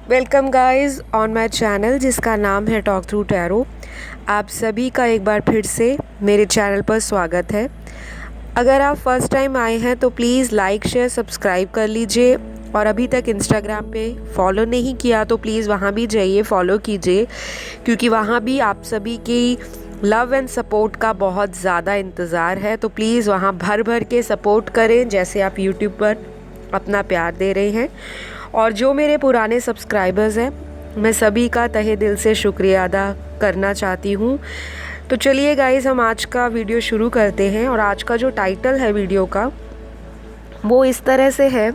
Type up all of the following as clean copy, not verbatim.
Welcome guys on my channel जिसका नाम है टॉक थ्रू टैरो। आप सभी का एक बार फिर से मेरे चैनल पर स्वागत है। अगर आप फर्स्ट टाइम आए हैं तो प्लीज़ लाइक शेयर सब्सक्राइब कर लीजिए और अभी तक इंस्टाग्राम पे फॉलो नहीं किया तो प्लीज़ वहाँ भी जाइए, फॉलो कीजिए, क्योंकि वहाँ भी आप सभी की लव एंड सपोर्ट का बहुत ज़्यादा इंतज़ार है। तो प्लीज़ वहाँ भर भर के सपोर्ट करें जैसे आप यूट्यूब पर अपना प्यार दे रहे हैं। और जो मेरे पुराने सब्सक्राइबर्स हैं, मैं सभी का तहे दिल से शुक्रिया अदा करना चाहती हूँ। तो चलिए गाइस, हम आज का वीडियो शुरू करते हैं। और आज का जो टाइटल है वीडियो का वो इस तरह से है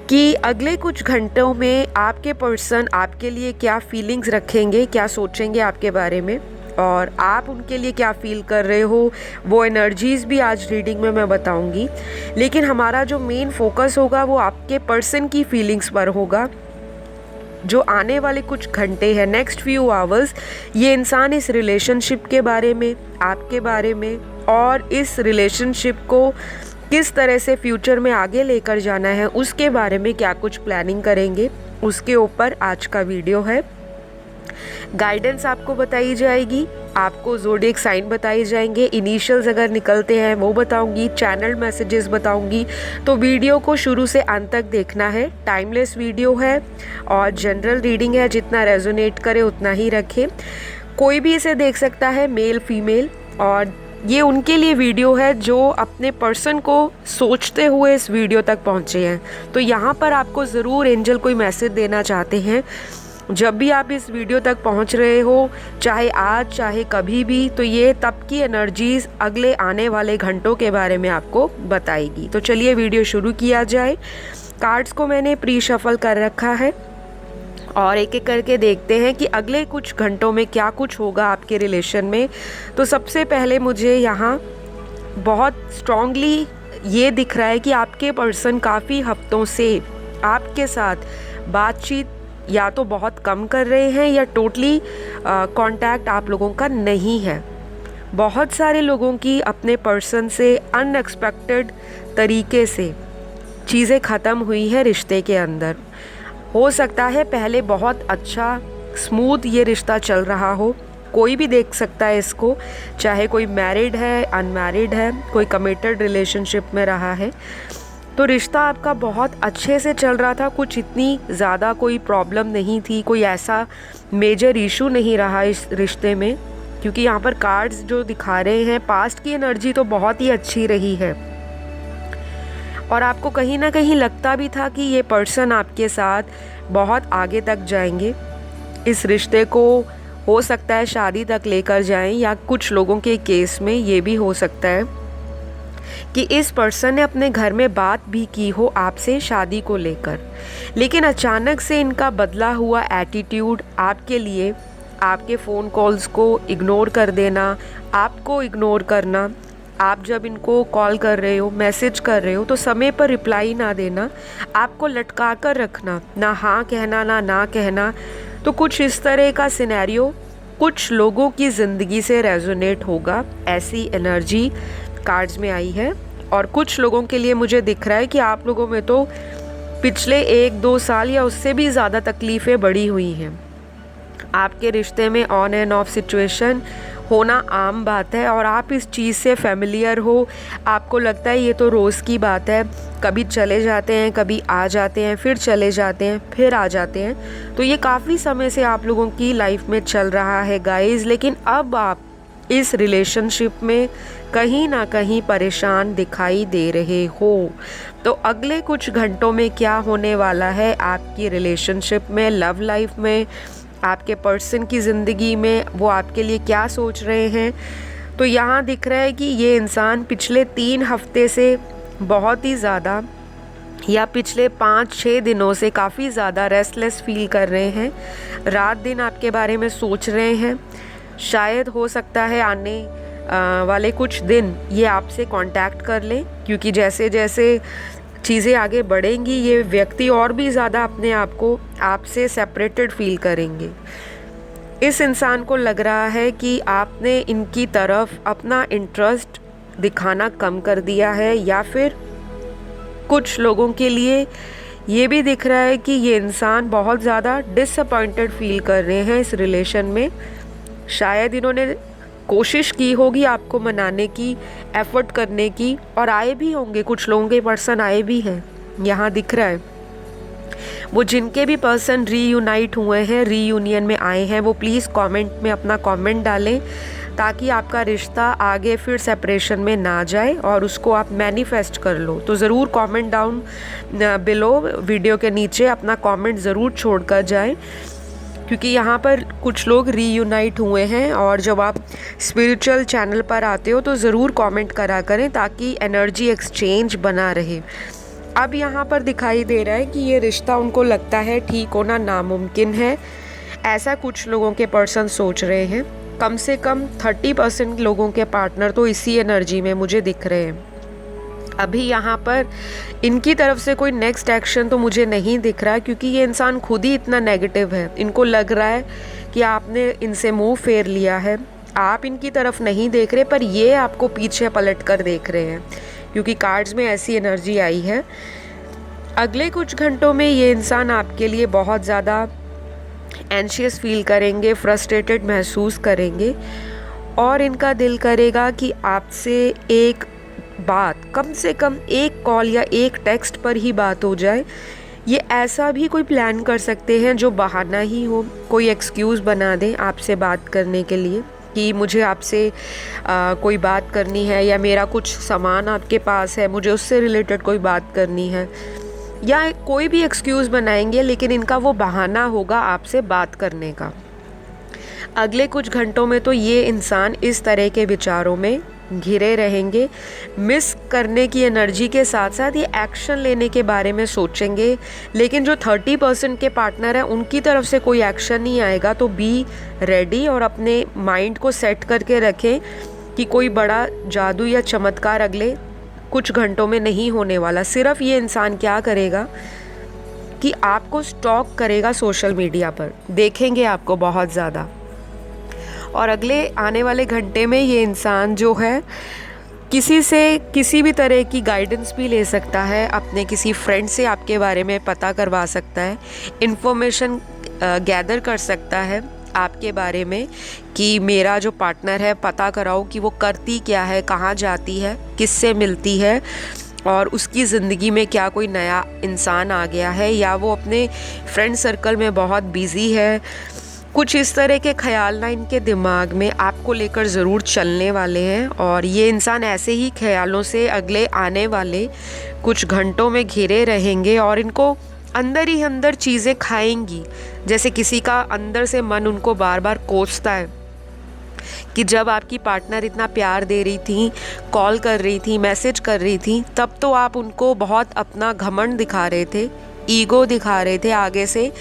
कि अगले कुछ घंटों में आपके पर्सन आपके लिए क्या फीलिंग्स रखेंगे, क्या सोचेंगे आपके बारे में, और आप उनके लिए क्या फ़ील कर रहे हो, वो एनर्जीज़ भी आज रीडिंग में मैं बताऊंगी। लेकिन हमारा जो मेन फोकस होगा वो आपके पर्सन की फीलिंग्स पर होगा। जो आने वाले कुछ घंटे हैं, नेक्स्ट फ्यू आवर्स, ये इंसान इस रिलेशनशिप के बारे में, आपके बारे में, और इस रिलेशनशिप को किस तरह से फ्यूचर में आगे लेकर जाना है उसके बारे में क्या कुछ प्लानिंग करेंगे, उसके ऊपर आज का वीडियो है। गाइडेंस आपको बताई जाएगी, आपको ज़ोडिएक साइन बताए जाएंगे, इनिशियल्स अगर निकलते हैं वो बताऊंगी, चैनल मैसेजेस बताऊंगी। तो वीडियो को शुरू से अंत तक देखना है। टाइमलेस वीडियो है और जनरल रीडिंग है, जितना रेजोनेट करे उतना ही रखें। कोई भी इसे देख सकता है, मेल फीमेल, और ये उनके लिए वीडियो है जो अपने पर्सन को सोचते हुए इस वीडियो तक पहुँचे हैं। तो यहाँ पर आपको ज़रूर एंजल कोई मैसेज देना चाहते हैं जब भी आप इस वीडियो तक पहुंच रहे हो, चाहे आज चाहे कभी भी। तो ये तब की एनर्जीज अगले आने वाले घंटों के बारे में आपको बताएगी। तो चलिए वीडियो शुरू किया जाए। कार्ड्स को मैंने प्री शफल कर रखा है और एक एक करके देखते हैं कि अगले कुछ घंटों में क्या कुछ होगा आपके रिलेशन में। तो सबसे पहले मुझे यहाँ बहुत स्ट्रांगली ये दिख रहा है कि आपके पर्सन काफ़ी हफ्तों से आपके साथ बातचीत या तो बहुत कम कर रहे हैं या टोटली कांटेक्ट आप लोगों का नहीं है। बहुत सारे लोगों की अपने पर्सन से अनएक्सपेक्टेड तरीके से चीज़ें ख़त्म हुई है रिश्ते के अंदर। हो सकता है पहले बहुत अच्छा स्मूथ ये रिश्ता चल रहा हो, कोई भी देख सकता है इसको, चाहे कोई मैरिड है, अनमैरिड है, कोई कमिटेड रिलेशनशिप में रहा है। तो रिश्ता आपका बहुत अच्छे से चल रहा था, कुछ इतनी ज़्यादा कोई प्रॉब्लम नहीं थी, कोई ऐसा मेजर इशू नहीं रहा इस रिश्ते में। क्योंकि यहाँ पर कार्ड्स जो दिखा रहे हैं, पास्ट की एनर्जी तो बहुत ही अच्छी रही है और आपको कहीं ना कहीं लगता भी था कि ये पर्सन आपके साथ बहुत आगे तक जाएंगे, इस रिश्ते को हो सकता है शादी तक लेकर जाएं, या कुछ लोगों के केस में ये भी हो सकता है कि इस पर्सन ने अपने घर में बात भी की हो आपसे शादी को लेकर। लेकिन अचानक से इनका बदला हुआ एटीट्यूड आपके लिए, आपके फ़ोन कॉल्स को इग्नोर कर देना, आपको इग्नोर करना, आप जब इनको कॉल कर रहे हो, मैसेज कर रहे हो तो समय पर रिप्लाई ना देना, आपको लटका कर रखना, ना हाँ कहना ना कहना। तो कुछ इस तरह का सिनेरियो कुछ लोगों की ज़िंदगी से रेजोनेट होगा, ऐसी एनर्जी कार्ड्स में आई है। और कुछ लोगों के लिए मुझे दिख रहा है कि आप लोगों में तो पिछले 1-2 साल या उससे भी ज़्यादा तकलीफ़ें बढ़ी हुई हैं। आपके रिश्ते में ऑन एंड ऑफ सिचुएशन होना आम बात है और आप इस चीज़ से फेमिलियर हो। आपको लगता है ये तो रोज़ की बात है, कभी चले जाते हैं, कभी आ जाते हैं, फिर चले जाते हैं, फिर आ जाते हैं। तो ये काफ़ी समय से आप लोगों की लाइफ में चल रहा है गाइज़। लेकिन अब आप इस रिलेशनशिप में कहीं ना कहीं परेशान दिखाई दे रहे हो। तो अगले कुछ घंटों में क्या होने वाला है आपकी रिलेशनशिप में, लव लाइफ में, आपके पर्सन की ज़िंदगी में, वो आपके लिए क्या सोच रहे हैं। तो यहाँ दिख रहा है कि ये इंसान पिछले 3 हफ्ते से बहुत ही ज़्यादा, या पिछले 5-6 दिनों से काफ़ी ज़्यादा रेस्टलेस फील कर रहे हैं, रात दिन आपके बारे में सोच रहे हैं। शायद हो सकता है आने वाले कुछ दिन ये आपसे कांटेक्ट कर लें, क्योंकि जैसे जैसे चीज़ें आगे बढ़ेंगी ये व्यक्ति और भी ज़्यादा अपने आप को आपसे सेपरेटेड फील करेंगे। इस इंसान को लग रहा है कि आपने इनकी तरफ अपना इंटरेस्ट दिखाना कम कर दिया है, या फिर कुछ लोगों के लिए ये भी दिख रहा है कि ये इंसान बहुत ज़्यादा डिसअपॉइंटेड फील कर रहे हैं इस रिलेशन में। शायद इन्होंने कोशिश की होगी आपको मनाने की, एफर्ट करने की, और आए भी होंगे, कुछ लोगों के पर्सन आए भी हैं, यहाँ दिख रहा है। वो जिनके भी पर्सन रीयूनाइट हुए हैं, रीयूनियन में आए हैं, वो प्लीज़ कमेंट में अपना कमेंट डालें ताकि आपका रिश्ता आगे फिर सेपरेशन में ना जाए और उसको आप मैनिफेस्ट कर लो। तो ज़रूर कमेंट डाउन बिलो वीडियो के नीचे अपना कमेंट ज़रूर छोड़ कर जाएँ, क्योंकि यहाँ पर कुछ लोग रीयूनाइट हुए हैं और जब आप स्पिरिचुअल चैनल पर आते हो तो ज़रूर कमेंट करा करें ताकि एनर्जी एक्सचेंज बना रहे। अब यहाँ पर दिखाई दे रहा है कि ये रिश्ता उनको लगता है ठीक होना नामुमकिन है, ऐसा कुछ लोगों के पर्सन सोच रहे हैं। कम से कम 30% लोगों के पार्टनर तो इसी एनर्जी में मुझे दिख रहे हैं। अभी यहाँ पर इनकी तरफ से कोई नेक्स्ट एक्शन तो मुझे नहीं दिख रहा, क्योंकि ये इंसान खुद ही इतना नेगेटिव है। इनको लग रहा है कि आपने इनसे मुंह फेर लिया है, आप इनकी तरफ नहीं देख रहे, पर ये आपको पीछे पलट कर देख रहे हैं, क्योंकि कार्ड्स में ऐसी एनर्जी आई है। अगले कुछ घंटों में ये इंसान आपके लिए बहुत ज़्यादा एंशियस फील करेंगे, फ्रस्ट्रेटेड महसूस करेंगे, और इनका दिल करेगा कि आपसे एक बात, कम से कम एक कॉल या एक टेक्स्ट पर ही बात हो जाए। ये ऐसा भी कोई प्लान कर सकते हैं जो बहाना ही हो, कोई एक्सक्यूज़ बना दें आपसे बात करने के लिए कि मुझे आपसे कोई बात करनी है, या मेरा कुछ सामान आपके पास है, मुझे उससे रिलेटेड कोई बात करनी है, या कोई भी एक्सक्यूज़ बनाएंगे, लेकिन इनका वो बहाना होगा आपसे बात करने का। अगले कुछ घंटों में तो ये इंसान इस तरह के विचारों में घिरे रहेंगे। मिस करने की एनर्जी के साथ साथ ये एक्शन लेने के बारे में सोचेंगे, लेकिन जो 30% के पार्टनर हैं उनकी तरफ से कोई एक्शन नहीं आएगा। तो बी रेडी और अपने माइंड को सेट करके रखें कि कोई बड़ा जादू या चमत्कार अगले कुछ घंटों में नहीं होने वाला। सिर्फ ये इंसान क्या करेगा कि आपको स्टॉक करेगा सोशल मीडिया पर, देखेंगे आपको बहुत ज़्यादा। और अगले आने वाले घंटे में ये इंसान जो है किसी से किसी भी तरह की गाइडेंस भी ले सकता है, अपने किसी फ्रेंड से आपके बारे में पता करवा सकता है, इन्फॉर्मेशन गैदर कर सकता है आपके बारे में कि मेरा जो पार्टनर है पता कराओ कि वो करती क्या है, कहाँ जाती है, किससे मिलती है, और उसकी ज़िंदगी में क्या कोई नया इंसान आ गया है, या वो अपने फ्रेंड सर्कल में बहुत बिज़ी है। कुछ इस तरह के ख्याल ना इनके दिमाग में आपको लेकर ज़रूर चलने वाले हैं, और ये इंसान ऐसे ही ख्यालों से अगले आने वाले कुछ घंटों में घिरे रहेंगे, और इनको अंदर ही अंदर चीज़ें खाएंगी। जैसे किसी का अंदर से मन उनको बार बार कोसता है कि जब आपकी पार्टनर इतना प्यार दे रही थी, कॉल कर रही थी, मैसेज कर रही थी, तब तो आप उनको बहुत अपना घमंड दिखा रहे थे, ईगो दिखा रहे थे, आगे से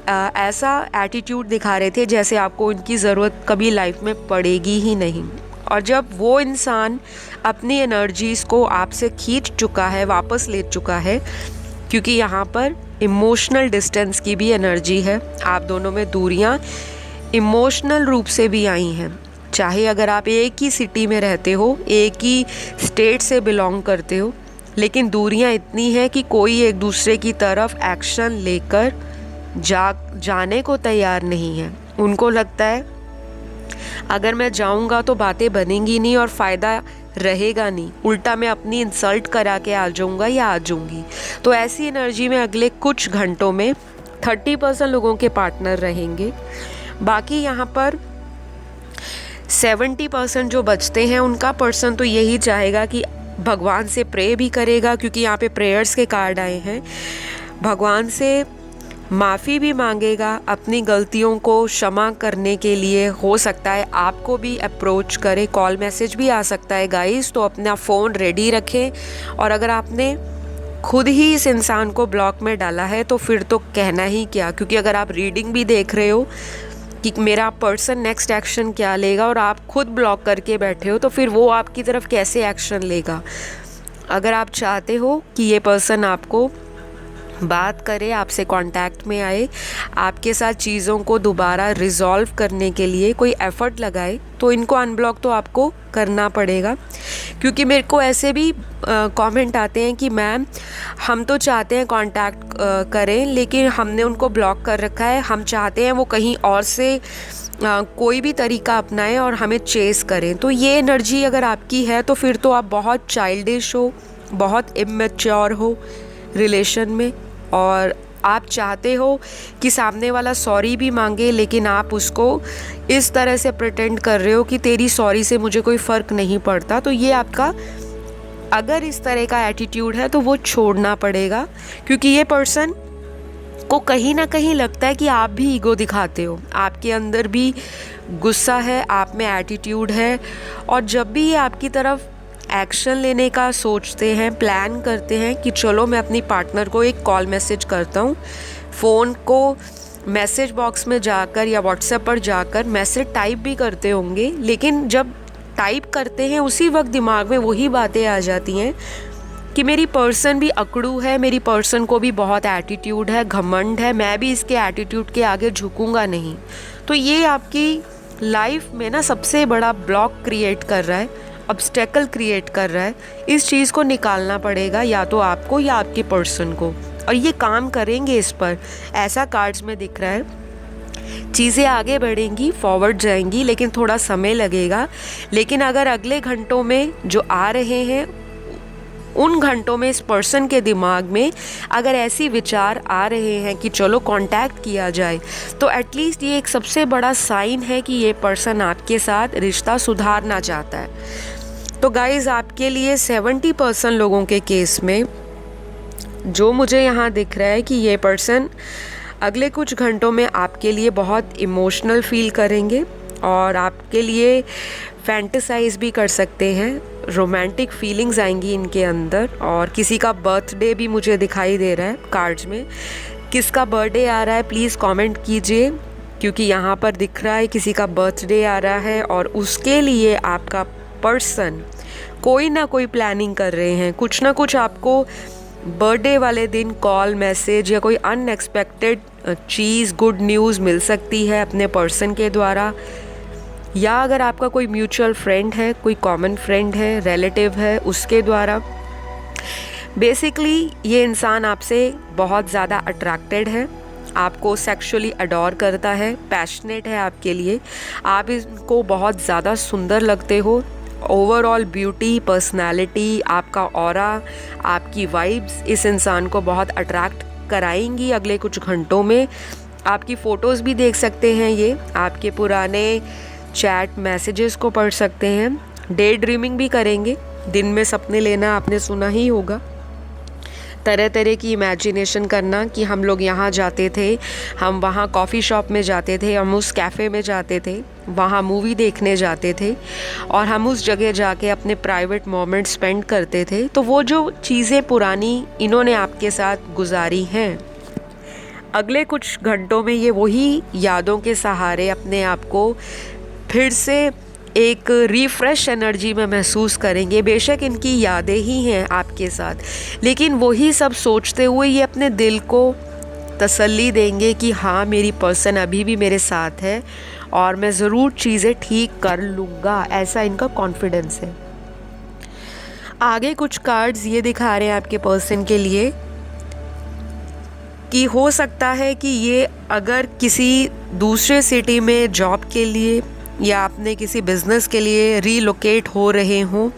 ऐसा एटीट्यूड दिखा रहे थे जैसे आपको इनकी ज़रूरत कभी लाइफ में पड़ेगी ही नहीं। और जब वो इंसान अपनी एनर्जीज़ को आपसे खींच चुका है, वापस ले चुका है, क्योंकि यहाँ पर इमोशनल डिस्टेंस की भी एनर्जी है, आप दोनों में दूरियाँ इमोशनल रूप से भी आई हैं। चाहे अगर आप एक ही सिटी में रहते हो, एक ही स्टेट से बिलोंग करते हो, लेकिन दूरियाँ इतनी हैं कि कोई एक दूसरे की तरफ एक्शन लेकर जाने को तैयार नहीं है। उनको लगता है अगर मैं जाऊंगा तो बातें बनेंगी नहीं और फ़ायदा रहेगा नहीं, उल्टा मैं अपनी इंसल्ट करा के आ जाऊंगा या आ जाऊंगी। तो ऐसी एनर्जी में अगले कुछ घंटों में 30% लोगों के पार्टनर रहेंगे। बाकी यहाँ पर 70% जो बचते हैं उनका पर्सन तो यही चाहेगा कि भगवान से प्रे भी करेगा, क्योंकि यहाँ पे प्रेयर्स के कार्ड आए हैं। भगवान से माफ़ी भी मांगेगा अपनी गलतियों को क्षमा करने के लिए। हो सकता है आपको भी अप्रोच करे, कॉल मैसेज भी आ सकता है गाइस, तो अपना फ़ोन रेडी रखें। और अगर आपने खुद ही इस इंसान को ब्लॉक में डाला है तो फिर तो कहना ही क्या, क्योंकि अगर आप रीडिंग भी देख रहे हो कि मेरा पर्सन नेक्स्ट एक्शन क्या लेगा और आप खुद ब्लॉक करके बैठे हो, तो फिर वो आपकी तरफ कैसे एक्शन लेगा। अगर आप चाहते हो कि ये पर्सन आपको बात करे, आपसे कांटेक्ट में आए, आपके साथ चीज़ों को दोबारा रिजॉल्व करने के लिए कोई एफ़र्ट लगाए, तो इनको अनब्लॉक तो आपको करना पड़ेगा। क्योंकि मेरे को ऐसे भी कमेंट आते हैं कि मैम हम तो चाहते हैं कांटेक्ट करें, लेकिन हमने उनको ब्लॉक कर रखा है, हम चाहते हैं वो कहीं और से कोई भी तरीका अपनाएं और हमें चेस करें। तो ये एनर्जी अगर आपकी है तो फिर तो आप बहुत चाइल्डिश हो, बहुत इमेच्योर हो रिलेशन में, और आप चाहते हो कि सामने वाला सॉरी भी मांगे, लेकिन आप उसको इस तरह से प्रिटेंड कर रहे हो कि तेरी सॉरी से मुझे कोई फ़र्क नहीं पड़ता। तो ये आपका अगर इस तरह का एटीट्यूड है तो वो छोड़ना पड़ेगा, क्योंकि ये पर्सन को कहीं ना कहीं लगता है कि आप भी ईगो दिखाते हो, आपके अंदर भी गुस्सा है, आप में एटीट्यूड है, और जब भी ये आपकी तरफ एक्शन लेने का सोचते हैं, प्लान करते हैं कि चलो मैं अपनी पार्टनर को एक कॉल मैसेज करता हूँ, फ़ोन को मैसेज बॉक्स में जाकर या व्हाट्सएप पर जाकर मैसेज टाइप भी करते होंगे, लेकिन जब टाइप करते हैं उसी वक्त दिमाग में वही बातें आ जाती हैं कि मेरी पर्सन भी अकड़ू है, मेरी पर्सन को भी बहुत एटीट्यूड है, घमंड है, मैं भी इसके एटीट्यूड के आगे झुकूंगा नहीं। तो ये आपकी लाइफ में ना सबसे बड़ा ब्लॉक क्रिएट कर रहा है, ऑब्स्टेकल क्रिएट कर रहा है। इस चीज़ को निकालना पड़ेगा, या तो आपको या आपके पर्सन को, और ये काम करेंगे इस पर, ऐसा कार्ड्स में दिख रहा है। चीज़ें आगे बढ़ेंगी, फॉरवर्ड जाएंगी, लेकिन थोड़ा समय लगेगा। लेकिन अगर अगले घंटों में जो आ रहे हैं उन घंटों में इस पर्सन के दिमाग में अगर ऐसी विचार आ रहे हैं कि चलो कांटेक्ट किया जाए, तो एटलीस्ट ये एक सबसे बड़ा साइन है कि ये पर्सन आपके साथ रिश्ता सुधारना चाहता है। तो गाइज़, आपके लिए 70% लोगों के केस में जो मुझे यहाँ दिख रहा है कि ये पर्सन अगले कुछ घंटों में आपके लिए बहुत इमोशनल फील करेंगे और आपके लिए फैंटेसाइज भी कर सकते हैं, रोमांटिक फीलिंग्स आएंगी इनके अंदर। और किसी का बर्थडे भी मुझे दिखाई दे रहा है कार्ड्स में। किसका बर्थडे आ रहा है प्लीज़ कमेंट कीजिए, क्योंकि यहाँ पर दिख रहा है किसी का बर्थडे आ रहा है और उसके लिए आपका पर्सन कोई ना कोई प्लानिंग कर रहे हैं। कुछ ना कुछ आपको बर्थडे वाले दिन कॉल, मैसेज या कोई अनएक्सपेक्टेड चीज़, गुड न्यूज़ मिल सकती है अपने पर्सन के द्वारा, या अगर आपका कोई म्यूचुअल फ्रेंड है, कोई कॉमन फ्रेंड है, रिलेटिव है, उसके द्वारा। बेसिकली ये इंसान आपसे बहुत ज़्यादा अट्रैक्टेड है, आपको सेक्सुअली अडोर करता है, पैशनेट है आपके लिए, आप इनको बहुत ज़्यादा सुंदर लगते हो। ओवरऑल ब्यूटी, पर्सनालिटी, आपका ऑरा, आपकी वाइब्स इस इंसान को बहुत अट्रैक्ट कराएंगी अगले कुछ घंटों में। आपकी फ़ोटोज़ भी देख सकते हैं, ये आपके पुराने चैट मैसेजेस को पढ़ सकते हैं, डे ड्रीमिंग भी करेंगे। दिन में सपने लेना आपने सुना ही होगा, तरह तरह की इमेजिनेशन करना कि हम लोग यहाँ जाते थे, हम वहाँ कॉफ़ी शॉप में जाते थे, हम उस कैफ़े में जाते थे, वहाँ मूवी देखने जाते थे और हम उस जगह जाके अपने प्राइवेट मोमेंट स्पेंड करते थे। तो वो जो चीज़ें पुरानी इन्होंने आपके साथ गुजारी हैं, अगले कुछ घंटों में ये वही यादों के सहारे अपने आप को फिर से एक रिफ़्रेश एनर्जी में महसूस करेंगे। बेशक इनकी यादें ही हैं आपके साथ, लेकिन वही सब सोचते हुए ये अपने दिल को तसल्ली देंगे कि हाँ, मेरी पर्सन अभी भी मेरे साथ है और मैं ज़रूर चीज़ें ठीक कर लूँगा, ऐसा इनका कॉन्फिडेंस है। आगे कुछ कार्ड्स ये दिखा रहे हैं आपके पर्सन के लिए कि हो सकता है कि ये अगर किसी दूसरे सिटी में जॉब के लिए या अपने किसी बिज़नेस के लिए रीलोकेट हो रहे हों,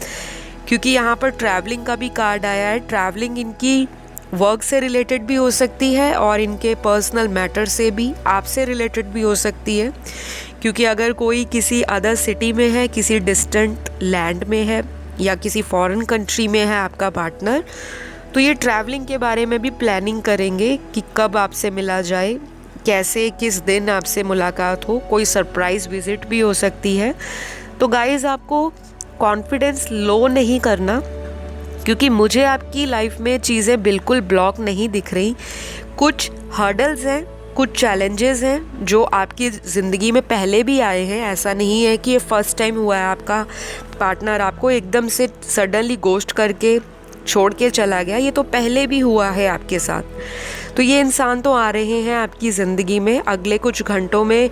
क्योंकि यहाँ पर ट्रैवलिंग का भी कार्ड आया है। ट्रैवलिंग इनकी वर्क से रिलेटेड भी हो सकती है और इनके पर्सनल मैटर से भी, आपसे रिलेटेड भी हो सकती है, क्योंकि अगर कोई किसी अदर सिटी में है, किसी डिस्टेंट लैंड में है या किसी फॉरेन कंट्री में है आपका पार्टनर, तो ये ट्रैवलिंग के बारे में भी प्लानिंग करेंगे कि कब आपसे मिला जाए, कैसे, किस दिन आपसे मुलाकात हो, कोई सरप्राइज़ विज़िट भी हो सकती है। तो गाइज़, आपको कॉन्फिडेंस लो नहीं करना, क्योंकि मुझे आपकी लाइफ में चीज़ें बिल्कुल ब्लॉक नहीं दिख रही। कुछ हर्डल्स हैं, कुछ चैलेंजेस हैं जो आपकी ज़िंदगी में पहले भी आए हैं। ऐसा नहीं है कि ये फर्स्ट टाइम हुआ है। आपका पार्टनर आपको एकदम से सडनली गोस्ट करके छोड़ के चला गया, ये तो पहले भी हुआ है आपके साथ। तो ये इंसान तो आ रहे हैं आपकी ज़िंदगी में, अगले कुछ घंटों में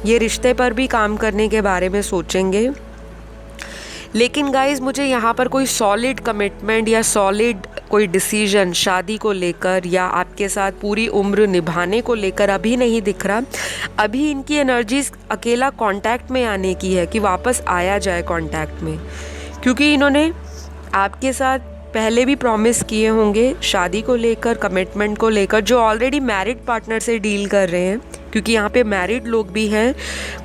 ये रिश्ते पर भी काम करने के बारे में सोचेंगे। लेकिन गाइज़ मुझे यहाँ पर कोई सॉलिड कमिटमेंट या सॉलिड कोई डिसीजन शादी को लेकर या आपके साथ पूरी उम्र निभाने को लेकर अभी नहीं दिख रहा। अभी इनकी एनर्जीज अकेला कांटेक्ट में आने की है कि वापस आया जाए कांटेक्ट में, क्योंकि इन्होंने आपके साथ पहले भी प्रॉमिस किए होंगे शादी को लेकर, कमिटमेंट को लेकर, जो ऑलरेडी मैरिड पार्टनर से डील कर रहे हैं, क्योंकि यहाँ पे मैरिड लोग भी हैं,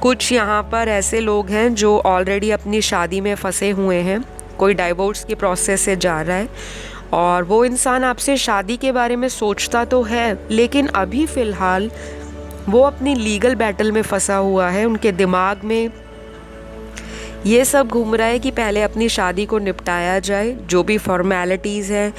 कुछ यहाँ पर ऐसे लोग हैं जो ऑलरेडी अपनी शादी में फंसे हुए हैं, कोई डाइवोर्स के प्रोसेस से जा रहा है, और वो इंसान आपसे शादी के बारे में सोचता तो है, लेकिन अभी फ़िलहाल वो अपनी लीगल बैटल में फंसा हुआ है। उनके दिमाग में ये सब घूम रहा है कि पहले अपनी शादी को निपटाया जाए, जो भी फॉर्मेलिटीज़ हैं,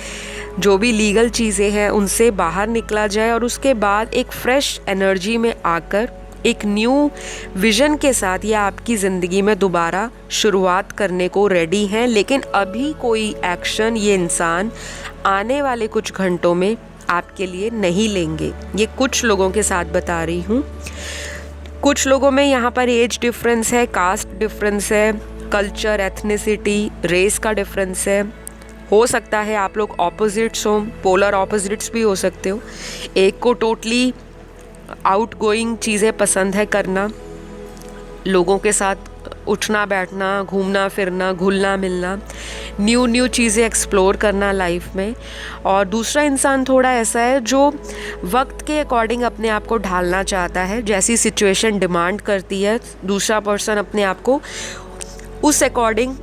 जो भी लीगल चीज़ें हैं उनसे बाहर निकला जाए, और उसके बाद एक फ़्रेश एनर्जी में आकर एक न्यू विज़न के साथ ये आपकी ज़िंदगी में दोबारा शुरुआत करने को रेडी हैं। लेकिन अभी कोई एक्शन ये इंसान आने वाले कुछ घंटों में आपके लिए नहीं लेंगे। ये कुछ लोगों के साथ बता रही हूँ। कुछ लोगों में यहाँ पर एज डिफरेंस है, कास्ट डिफरेंस है, कल्चर, एथनिसिटी, रेस का डिफरेंस है। हो सकता है आप लोग ऑपोजिट्स हो, पोलर ऑपोजिट्स भी हो सकते हो। एक को टोटली आउटगोइंग चीज़ें पसंद है करना, लोगों के साथ उठना बैठना, घूमना फिरना, घुलना मिलना, न्यू चीज़ें एक्सप्लोर करना लाइफ में। और दूसरा इंसान थोड़ा ऐसा है जो वक्त के अकॉर्डिंग अपने आप को ढालना चाहता है, जैसी सिचुएशन डिमांड करती है दूसरा पर्सन अपने आप को उस अकॉर्डिंग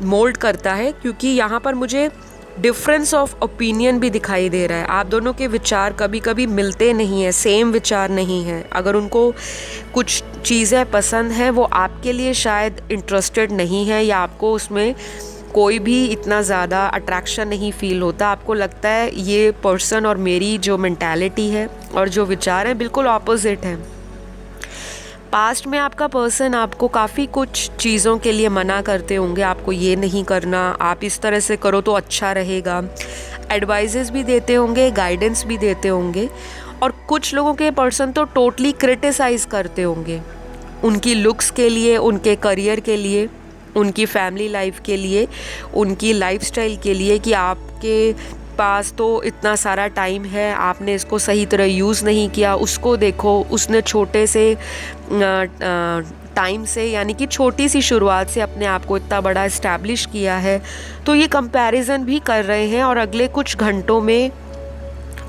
मोल्ड करता है। क्योंकि यहाँ पर मुझे डिफरेंस ऑफ ओपिनियन भी दिखाई दे रहा है। आप दोनों के विचार कभी कभी मिलते नहीं हैं, सेम विचार नहीं है। अगर उनको कुछ चीज़ें पसंद हैं, वो आपके लिए शायद इंटरेस्टेड नहीं है, या आपको उसमें कोई भी इतना ज़्यादा अट्रैक्शन नहीं फील होता। आपको लगता है ये पर्सन और मेरी जो मेंटालिटी है और जो विचार हैं बिल्कुल ऑपोजिट हैं। पास्ट में आपका पर्सन आपको काफ़ी कुछ चीज़ों के लिए मना करते होंगे, आपको ये नहीं करना, आप इस तरह से करो तो अच्छा रहेगा, एडवाइजेस भी देते होंगे, गाइडेंस भी देते होंगे। और कुछ लोगों के पर्सन तो टोटली क्रिटिसाइज़ करते होंगे उनकी लुक्स के लिए, उनके करियर के लिए, उनकी फैमिली लाइफ के लिए, उनकी लाइफस्टाइल के लिए, कि आपके पास तो इतना सारा टाइम है, आपने इसको सही तरह यूज़ नहीं किया, उसको देखो, उसने छोटे से टाइम से, यानी कि छोटी सी शुरुआत से अपने आप को इतना बड़ा इस्टेब्लिश किया है। तो ये कंपैरिजन भी कर रहे हैं। और अगले कुछ घंटों में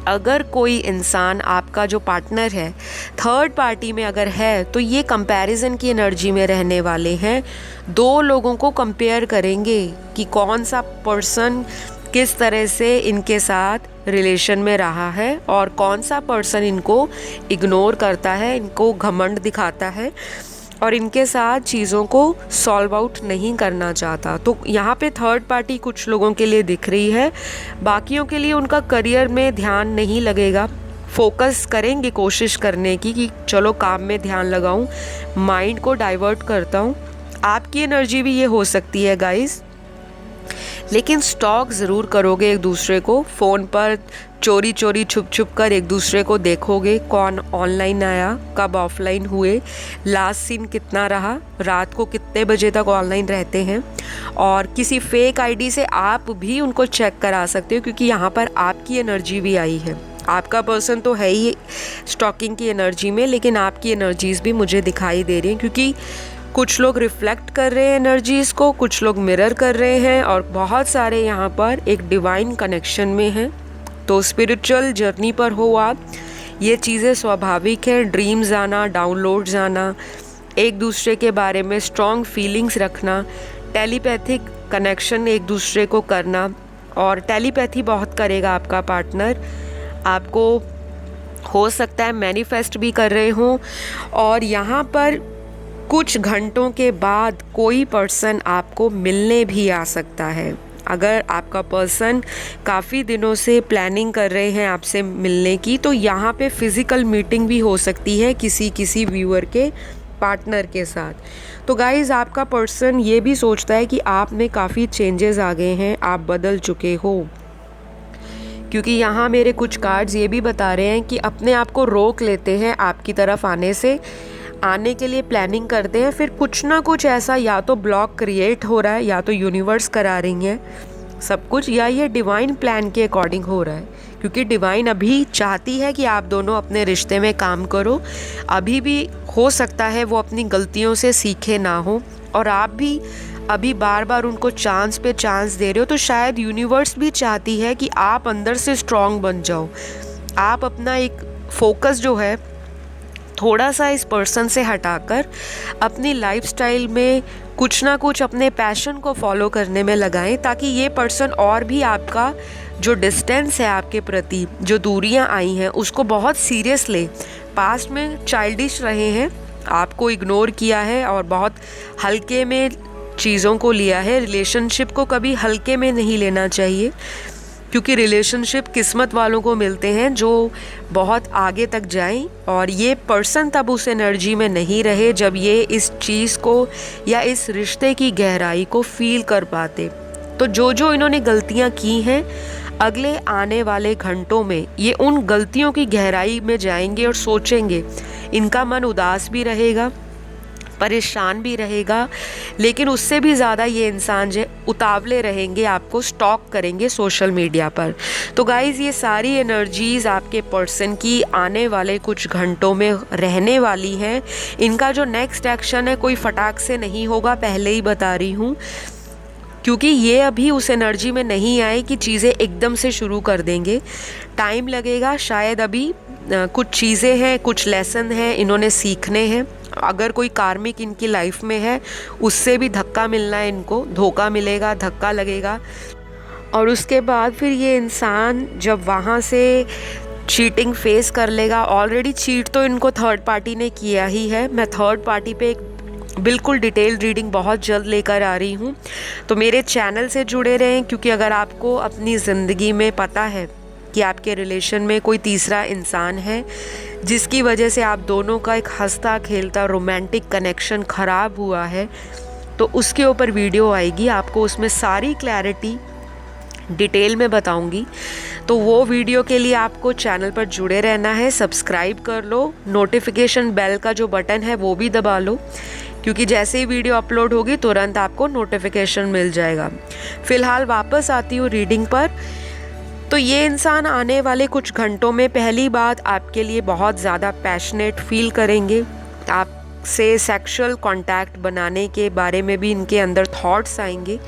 अगर कोई इंसान आपका जो पार्टनर है थर्ड पार्टी में अगर है, तो ये कंपैरिजन की एनर्जी में रहने वाले हैं। दो लोगों को कंपेयर करेंगे कि कौन सा पर्सन किस तरह से इनके साथ रिलेशन में रहा है और कौन सा पर्सन इनको इग्नोर करता है, इनको घमंड दिखाता है और इनके साथ चीज़ों को सॉल्व आउट नहीं करना चाहता। तो यहाँ पे थर्ड पार्टी कुछ लोगों के लिए दिख रही है। बाकियों के लिए उनका करियर में ध्यान नहीं लगेगा, फोकस करेंगे कोशिश करने की कि चलो काम में ध्यान लगाऊं, माइंड को डाइवर्ट करता हूं। आपकी एनर्जी भी ये हो सकती है गाइस। लेकिन स्टॉक ज़रूर करोगे एक दूसरे को, फ़ोन पर चोरी चोरी छुप छुप कर एक दूसरे को देखोगे, कौन ऑनलाइन आया, कब ऑफलाइन हुए, लास्ट सीन कितना रहा, रात को कितने बजे तक ऑनलाइन रहते हैं। और किसी फेक आईडी से आप भी उनको चेक करा सकते हो, क्योंकि यहाँ पर आपकी एनर्जी भी आई है। आपका पर्सन तो है ही स्टॉकिंग की एनर्जी में, लेकिन आपकी एनर्जीज़ भी मुझे दिखाई दे रही हैं, क्योंकि कुछ लोग रिफ्लेक्ट कर रहे हैं एनर्जीज़ को, कुछ लोग मिरर कर रहे हैं, और बहुत सारे यहाँ पर एक डिवाइन कनेक्शन में हैं। तो स्पिरिचुअल जर्नी पर हो आप, ये चीज़ें स्वाभाविक है। ड्रीम्स आना, डाउनलोड्स आना, एक दूसरे के बारे में स्ट्रॉन्ग फीलिंग्स रखना, टेलीपैथिक कनेक्शन एक दूसरे को करना, और टेलीपैथी बहुत करेगा आपका पार्टनर। आपको हो सकता है मैनिफेस्ट भी कर रहे हों, और यहाँ पर कुछ घंटों के बाद कोई पर्सन आपको मिलने भी आ सकता है। अगर आपका पर्सन काफ़ी दिनों से प्लानिंग कर रहे हैं आपसे मिलने की, तो यहाँ पे फिज़िकल मीटिंग भी हो सकती है किसी व्यूअर के पार्टनर के साथ। तो गाइज़ आपका पर्सन ये भी सोचता है कि आप में काफ़ी चेंजेस आ गए हैं, आप बदल चुके हो, क्योंकि यहाँ मेरे कुछ कार्ड्स ये भी बता रहे हैं कि अपने आप को रोक लेते हैं आपकी तरफ आने के लिए प्लानिंग करते हैं, फिर कुछ ना कुछ ऐसा या तो ब्लॉक क्रिएट हो रहा है, या तो यूनिवर्स करा रही है सब कुछ, या ये डिवाइन प्लान के अकॉर्डिंग हो रहा है, क्योंकि डिवाइन अभी चाहती है कि आप दोनों अपने रिश्ते में काम करो। अभी भी हो सकता है वो अपनी गलतियों से सीखे ना हो, और आप भी अभी बार बार उनको चांस पे चांस दे रहे हो। तो शायद यूनिवर्स भी चाहती है कि आप अंदर से स्ट्रांग बन जाओ, आप अपना एक फोकस जो है थोड़ा सा इस पर्सन से हटाकर अपनी लाइफस्टाइल में कुछ ना कुछ अपने पैशन को फॉलो करने में लगाएं, ताकि ये पर्सन और भी आपका जो डिस्टेंस है आपके प्रति, जो दूरियां आई हैं, उसको बहुत सीरियस ले। पास्ट में चाइल्डिश रहे हैं, आपको इग्नोर किया है और बहुत हल्के में चीज़ों को लिया है। रिलेशनशिप को कभी हल्के में नहीं लेना चाहिए, क्योंकि रिलेशनशिप किस्मत वालों को मिलते हैं जो बहुत आगे तक जाएं, और ये पर्सन तब उस एनर्जी में नहीं रहे जब ये इस चीज़ को या इस रिश्ते की गहराई को फील कर पाते। तो जो इन्होंने गलतियां की हैं, अगले आने वाले घंटों में ये उन गलतियों की गहराई में जाएंगे और सोचेंगे। इनका मन उदास भी रहेगा, परेशान भी रहेगा, लेकिन उससे भी ज़्यादा ये इंसान जो उतावले रहेंगे, आपको स्टॉक करेंगे सोशल मीडिया पर। तो गाइज़ ये सारी एनर्जीज़ आपके पर्सन की आने वाले कुछ घंटों में रहने वाली हैं। इनका जो नेक्स्ट एक्शन है कोई फटाक से नहीं होगा, पहले ही बता रही हूँ, क्योंकि ये अभी उस एनर्जी में नहीं आए कि चीज़ें एकदम से शुरू कर देंगे। टाइम लगेगा, शायद अभी कुछ चीज़ें हैं, कुछ लेसन हैं इन्होंने सीखने हैं। अगर कोई कार्मिक इनकी लाइफ में है, उससे भी धक्का मिलना है इनको, धोखा मिलेगा, धक्का लगेगा, और उसके बाद फिर ये इंसान जब वहाँ से चीटिंग फेस कर लेगा, ऑलरेडी चीट तो इनको थर्ड पार्टी ने किया ही है। मैं थर्ड पार्टी पे एक बिल्कुल डिटेल रीडिंग बहुत जल्द लेकर आ रही हूँ, तो मेरे चैनल से जुड़े रहें, क्योंकि अगर आपको अपनी ज़िंदगी में पता है कि आपके रिलेशन में कोई तीसरा इंसान है जिसकी वजह से आप दोनों का एक हंसता खेलता रोमांटिक कनेक्शन ख़राब हुआ है, तो उसके ऊपर वीडियो आएगी, आपको उसमें सारी क्लैरिटी डिटेल में बताऊंगी। तो वो वीडियो के लिए आपको चैनल पर जुड़े रहना है, सब्सक्राइब कर लो, नोटिफिकेशन बेल का जो बटन है वो भी दबा लो, क्योंकि जैसे ही वीडियो अपलोड होगी तुरंत आपको नोटिफिकेशन मिल जाएगा। फ़िलहाल वापस आती हूँ रीडिंग पर। तो ये इंसान आने वाले कुछ घंटों में पहली बात आपके लिए बहुत ज़्यादा पैशनेट फील करेंगे, आपसे सेक्सुअल कांटेक्ट बनाने के बारे में भी इनके अंदर थॉट्स आएंगे,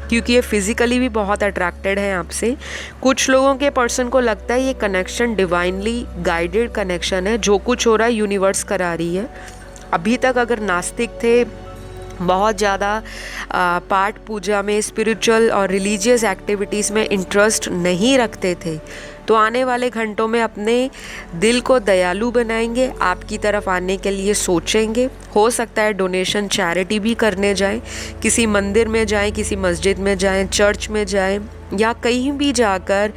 क्योंकि ये फिज़िकली भी बहुत अट्रैक्टेड हैं आपसे। कुछ लोगों के पर्सन को लगता है ये कनेक्शन डिवाइनली गाइडेड कनेक्शन है, जो कुछ हो रहा है यूनिवर्स करा रही है। अभी तक अगर नास्तिक थे, बहुत ज़्यादा पाठ पूजा में, स्पिरिचुअल और रिलीजियस एक्टिविटीज़ में इंटरेस्ट नहीं रखते थे, तो आने वाले घंटों में अपने दिल को दयालु बनाएंगे, आपकी तरफ आने के लिए सोचेंगे। हो सकता है डोनेशन चैरिटी भी करने जाएं, किसी मंदिर में जाएं, किसी मस्जिद में जाएं, चर्च में जाएं, या कहीं भी जाकर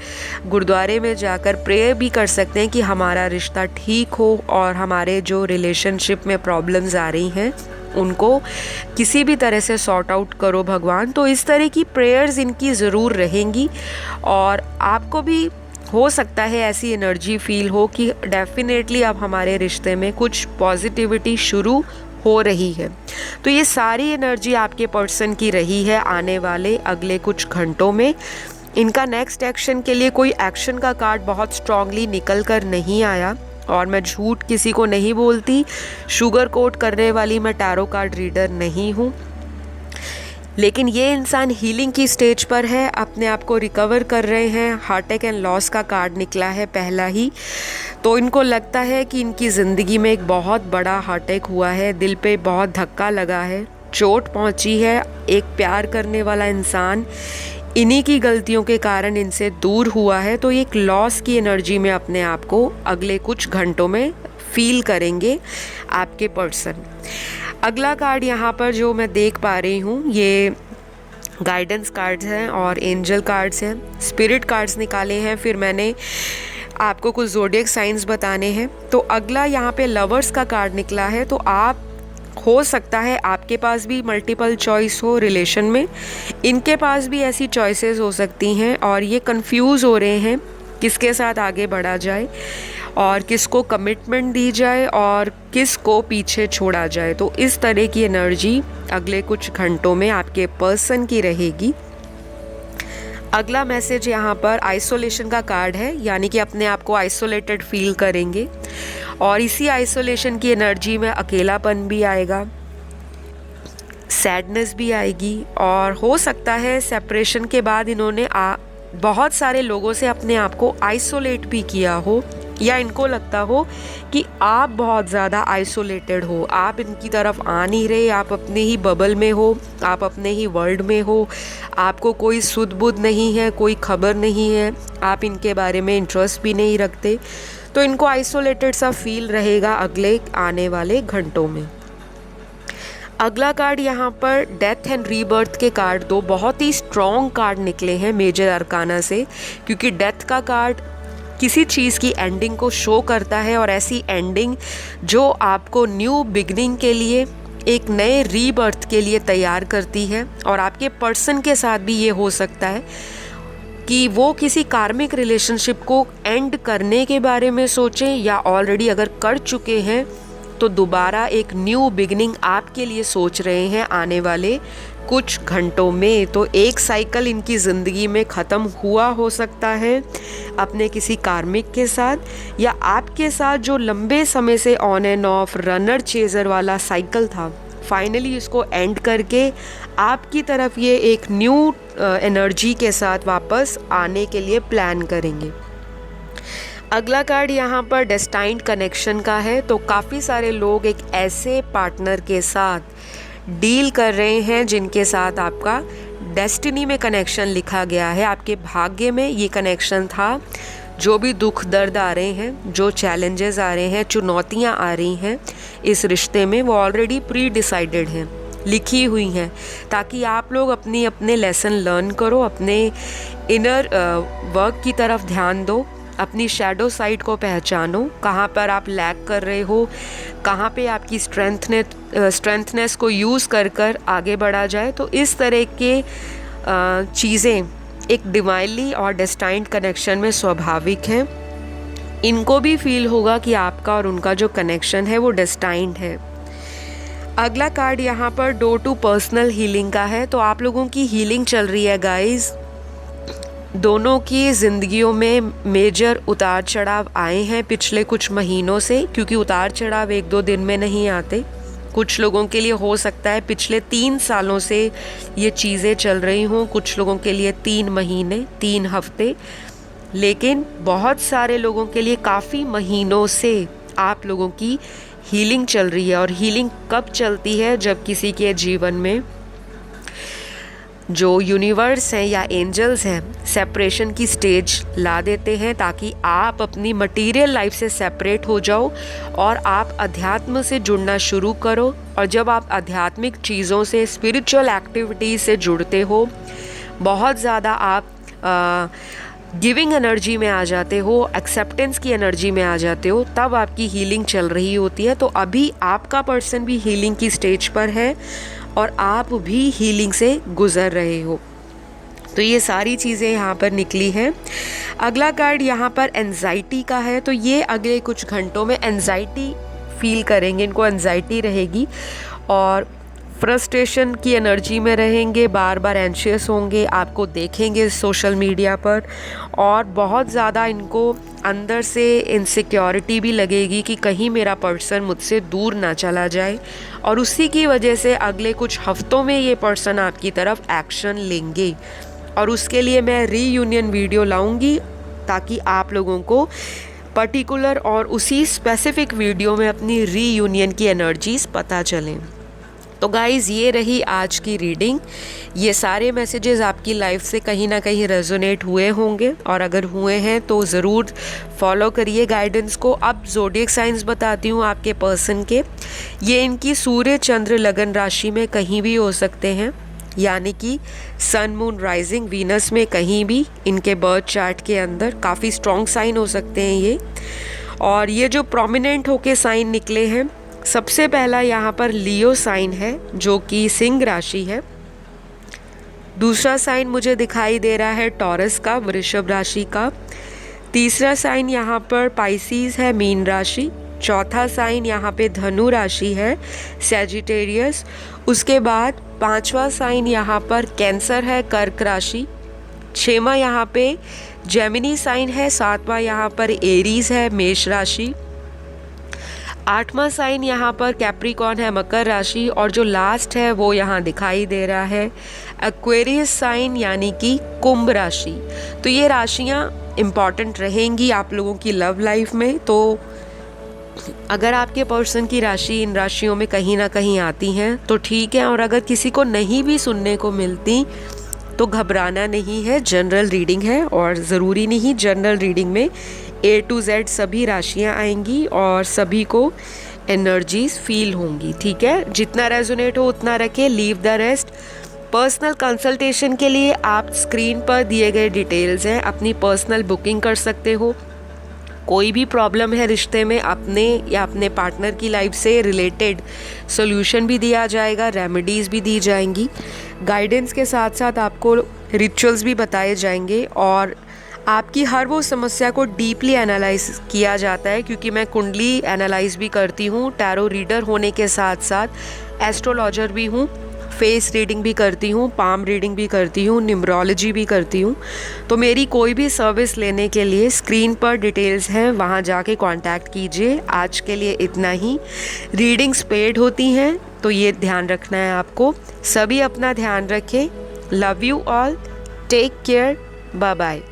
गुरुद्वारे में जाकर प्रेयर भी कर सकते हैं कि हमारा रिश्ता ठीक हो और हमारे जो रिलेशनशिप में प्रॉब्लम्स आ रही हैं उनको किसी भी तरह से सॉर्ट आउट करो भगवान। तो इस तरह की प्रेयर्स इनकी ज़रूर रहेंगी, और आपको भी हो सकता है ऐसी एनर्जी फील हो कि डेफिनेटली अब हमारे रिश्ते में कुछ पॉजिटिविटी शुरू हो रही है। तो ये सारी एनर्जी आपके पर्सन की रही है आने वाले अगले कुछ घंटों में। इनका नेक्स्ट एक्शन के लिए कोई एक्शन का कार्ड बहुत स्ट्रांगली निकल कर नहीं आया, और मैं झूठ किसी को नहीं बोलती, शुगर कोट करने वाली मैं टैरो कार्ड रीडर नहीं हूँ। लेकिन ये इंसान हीलिंग की स्टेज पर है, अपने आप को रिकवर कर रहे हैं। हार्टअटैक एंड लॉस का कार्ड निकला है पहला ही, तो इनको लगता है कि इनकी ज़िंदगी में एक बहुत बड़ा हार्टअटैक हुआ है, दिल पे बहुत धक्का लगा है, चोट पहुंची है। एक प्यार करने वाला इंसान इन्हीं की गलतियों के कारण इनसे दूर हुआ है, तो एक लॉस की एनर्जी में अपने आप को अगले कुछ घंटों में फील करेंगे आपके पर्सन। अगला कार्ड यहाँ पर जो मैं देख पा रही हूँ, ये गाइडेंस कार्ड्स हैं और एंजल कार्ड्स हैं। स्पिरिट कार्ड्स निकाले हैं, फिर मैंने आपको कुछ ज़ोडिएक साइंस बताने हैं। तो अगला यहाँ पे लवर्स का कार्ड निकला है, तो आप हो सकता है आपके पास भी मल्टीपल चॉइस हो रिलेशन में, इनके पास भी ऐसी चॉइसेस हो सकती हैं और ये कंफ्यूज हो रहे हैं किसके साथ आगे बढ़ा जाए और किसको कमिटमेंट दी जाए और किसको पीछे छोड़ा जाए। तो इस तरह की एनर्जी अगले कुछ घंटों में आपके पर्सन की रहेगी। अगला मैसेज यहाँ पर आइसोलेशन का कार्ड है, यानी कि अपने आप को आइसोलेटेड फील करेंगे और इसी आइसोलेशन की एनर्जी में अकेलापन भी आएगा, सैडनेस भी आएगी और हो सकता है सेपरेशन के बाद इन्होंने बहुत सारे लोगों से अपने आप को आइसोलेट भी किया हो, या इनको लगता हो कि आप बहुत ज़्यादा आइसोलेटेड हो, आप इनकी तरफ आ नहीं रहे, आप अपने ही बबल में हो, आप अपने ही वर्ल्ड में हो, आपको कोई सुध बुध नहीं है, कोई खबर नहीं है, आप इनके बारे में इंटरेस्ट भी नहीं रखते। तो इनको आइसोलेटेड सा फील रहेगा अगले आने वाले घंटों में। अगला कार्ड यहाँ पर डेथ एंड रीबर्थ के कार्ड, दो बहुत ही स्ट्रॉन्ग कार्ड निकले हैं मेजर अरकाना से, क्योंकि डेथ का कार्ड किसी चीज़ की एंडिंग को शो करता है और ऐसी एंडिंग जो आपको न्यू बिगनिंग के लिए, एक नए रीबर्थ के लिए तैयार करती है। और आपके पर्सन के साथ भी ये हो सकता है कि वो किसी कार्मिक रिलेशनशिप को एंड करने के बारे में सोचें, या ऑलरेडी अगर कर चुके हैं तो दोबारा एक न्यू बिगनिंग आपके लिए सोच रहे हैं आने वाले कुछ घंटों में। तो एक साइकिल इनकी ज़िंदगी में ख़त्म हुआ हो सकता है अपने किसी कार्मिक के साथ, या आपके साथ जो लंबे समय से on end of runner chaser वाला साइकिल था, फाइनली इसको एंड करके आपकी तरफ ये एक न्यू एनर्जी के साथ वापस आने के लिए प्लान करेंगे। अगला कार्ड यहाँ पर डेस्टाइन्ड कनेक्शन का है। तो काफ़ी सारे लोग एक ऐसे पार्टनर के साथ डील कर रहे हैं जिनके साथ आपका डेस्टिनी में कनेक्शन लिखा गया है, आपके भाग्य में ये कनेक्शन था। जो भी दुख दर्द आ रहे हैं, जो चैलेंजेस आ रहे हैं, चुनौतियाँ आ रही हैं इस रिश्ते में, वो ऑलरेडी प्री डिसाइडेड हैं, लिखी हुई हैं, ताकि आप लोग अपने लेसन लर्न करो, अपने इनर वर्क की तरफ ध्यान दो, अपनी शैडो साइड को पहचानो, कहाँ पर आप लैक कर रहे हो, कहाँ पे आपकी स्ट्रेंथनेस को यूज़ कर आगे बढ़ा जाए। तो इस तरह के चीज़ें एक डिवाइनली और डेस्टाइन्ड कनेक्शन में स्वाभाविक हैं। इनको भी फील होगा कि आपका और उनका जो कनेक्शन है वो डेस्टाइन्ड है। अगला कार्ड यहाँ पर डोर टू पर्सनल हीलिंग का है। तो आप लोगों की हीलिंग चल रही है गाइस। दोनों की ज़िंदगियों में मेजर उतार चढ़ाव आए हैं पिछले कुछ महीनों से, क्योंकि उतार चढ़ाव एक दो दिन में नहीं आते। कुछ लोगों के लिए हो सकता है पिछले 3 सालों से ये चीज़ें चल रही हों, कुछ लोगों के लिए 3 महीने 3 हफ्ते, लेकिन बहुत सारे लोगों के लिए काफ़ी महीनों से आप लोगों की हीलिंग चल रही है। और हीलिंग कब चलती है? जब किसी के जीवन में जो यूनिवर्स हैं या एंजल्स हैं सेपरेशन की स्टेज ला देते हैं, ताकि आप अपनी मटेरियल लाइफ से सेपरेट हो जाओ और आप अध्यात्म से जुड़ना शुरू करो। और जब आप आध्यात्मिक चीज़ों से, स्पिरिचुअल एक्टिविटीज़ से जुड़ते हो, बहुत ज़्यादा आप गिविंग एनर्जी में आ जाते हो, एक्सेप्टेंस की एनर्जी में आ जाते हो, तब आपकी हीलिंग चल रही होती है। तो अभी आपका पर्सन भी हीलिंग की स्टेज पर है और आप भी हीलिंग से गुजर रहे हो। तो ये सारी चीज़ें यहाँ पर निकली हैं। अगला कार्ड यहाँ पर एंजाइटी का है। तो ये अगले कुछ घंटों में एंजाइटी फील करेंगे, इनको एंजाइटी रहेगी और फ्रस्ट्रेशन की एनर्जी में रहेंगे, बार बार एंशियस होंगे, आपको देखेंगे सोशल मीडिया पर, और बहुत ज़्यादा इनको अंदर से इनसिक्योरिटी भी लगेगी कि कहीं मेरा पर्सन मुझसे दूर ना चला जाए। और उसी की वजह से अगले कुछ हफ्तों में ये पर्सन आपकी तरफ एक्शन लेंगे, और उसके लिए मैं रीयूनियन वीडियो लाऊंगी ताकि आप लोगों को पर्टिकुलर और उसी स्पेसिफिक वीडियो में अपनी रीयूनियन की एनर्जीज पता चलें। तो गाइज़, ये रही आज की रीडिंग। ये सारे मैसेजेस आपकी लाइफ से कहीं ना कहीं रेजोनेट हुए होंगे, और अगर हुए हैं तो ज़रूर फॉलो करिए गाइडेंस को। अब ज़ोडिएक साइंस बताती हूँ आपके पर्सन के। ये इनकी सूर्य चंद्र लगन राशि में कहीं भी हो सकते हैं, यानी कि सन मून राइजिंग वीनस में कहीं भी इनके बर्थ चार्ट के अंदर काफ़ी स्ट्रॉन्ग साइन हो सकते हैं ये। और ये जो प्रोमिनेंट होके साइन निकले हैं, सबसे पहला यहाँ पर लियो साइन है जो कि सिंह राशि है। दूसरा साइन मुझे दिखाई दे रहा है टॉरस का, वृषभ राशि का। तीसरा साइन यहाँ पर पाइसीज है, मीन राशि। चौथा साइन यहाँ पे धनु राशि है, सैजिटेरियस। उसके बाद पांचवा साइन यहाँ पर कैंसर है, कर्क राशि। छठवां यहाँ पे जेमिनी साइन है। सातवां यहाँ पर एरीज है, मेष राशि। आठवां साइन यहाँ पर कैप्रिकॉर्न है, मकर राशि। और जो लास्ट है वो यहाँ दिखाई दे रहा है एक्वेरियस साइन, यानी कि कुंभ राशि। तो ये राशियाँ इम्पॉर्टेंट रहेंगी आप लोगों की लव लाइफ में। तो अगर आपके पर्सन की राशि इन राशियों में कहीं ना कहीं आती हैं तो ठीक है, और अगर किसी को नहीं भी सुनने को मिलती तो घबराना नहीं है, जनरल रीडिंग है। और ज़रूरी नहीं, जनरल रीडिंग में A to Z सभी राशियाँ आएंगी और सभी को एनर्जीज फील होंगी, ठीक है। जितना रेजोनेट हो उतना रखें, leave the rest. Personal consultation के लिए आप स्क्रीन पर दिए गए डिटेल्स हैं, अपनी पर्सनल बुकिंग कर सकते हो। कोई भी प्रॉब्लम है रिश्ते में, अपने या अपने पार्टनर की लाइफ से रिलेटेड सॉल्यूशन भी दिया जाएगा, रेमेडीज़ भी दी जाएंगी। गाइडेंस के साथ साथ आपको रिचुअल्स भी बताए जाएंगे और आपकी हर वो समस्या को डीपली एनालाइज किया जाता है, क्योंकि मैं कुंडली एनालाइज भी करती हूँ, टैरो रीडर होने के साथ साथ एस्ट्रोलॉजर भी हूँ, फेस रीडिंग भी करती हूँ, पाम रीडिंग भी करती हूँ, न्यूमरोलॉजी भी करती हूँ। तो मेरी कोई भी सर्विस लेने के लिए स्क्रीन पर डिटेल्स हैं, वहाँ जाके कांटेक्ट कीजिए। आज के लिए इतना ही। रीडिंग्स पेड होती हैं तो ये ध्यान रखना है आपको। सभी अपना ध्यान रखें। Love you all, take care, bye bye.